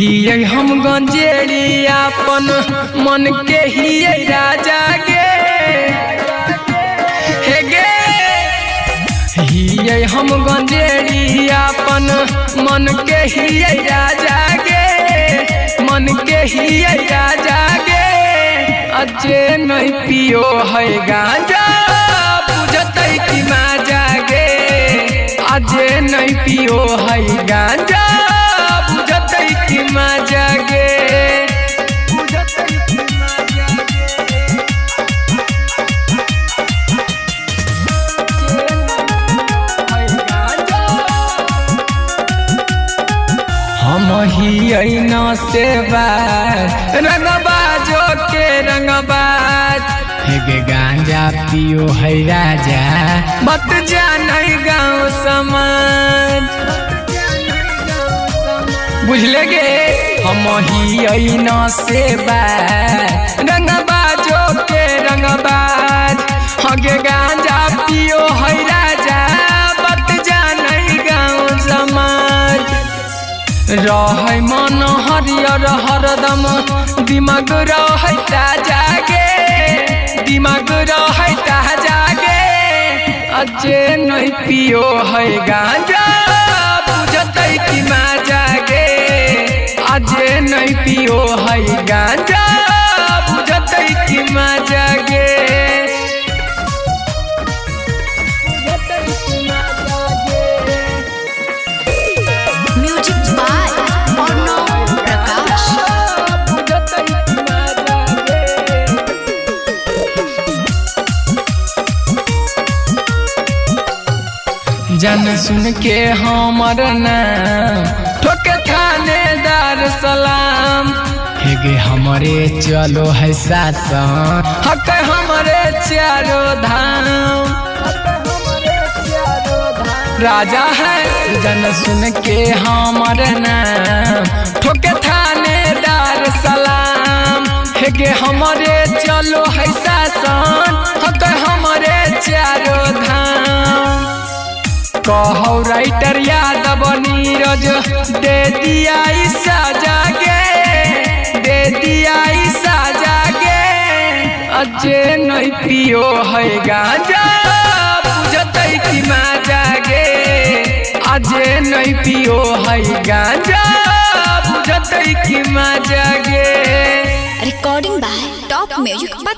हिये हम गंजेड़ी अपन मन के हिये राजा गे हे गे हिये हम गंजेड़ी अपन मन के हिये राजा गे मन के हिये राजा गे अजे नहीं पियो है गांजा बुझते कि माजा गे अजे नहीं पियो है गांजा बुझते कि मजा गे हम ही न से रंगबाजो के रंगबाज हे गांजा पियो है राजा बत जाने गाँव समाज बुझले गे हम ही न से रंगबाजो के रंगबाज हगे गांजा पियो है राजा बत जाने गाँव समाज रह मन हरियर हरदम दिमाग रह ताजा गे दिमाग रह ताजा गे अजे नहीं पियो है गांजा बुझते कि मजा गे अजे नहीं पियो है गांजा बुझते कि मजा गे म्यूजिक बाय अर्णव प्रकाश। जन सुन के हमर नाम ठोके थानेदार सलाम हेगे हमरे चलो है शासन हक हमरे चारो धाम राजा है जन सुन के हमर नाम ठोके थानेदार सलाम हेगे हमरे चलो है शासन हक हमरे चारो धाम कहो राइटर यादव नीरज दे दिया सजा गे दे दिया सजा गे अजे नहीं पियो है गांजा बुझते कि मजा गे अजे नहीं पियो है गांजा बुझते कि मजा गे रिकॉर्डिंग बाय टॉप म्यूजिक।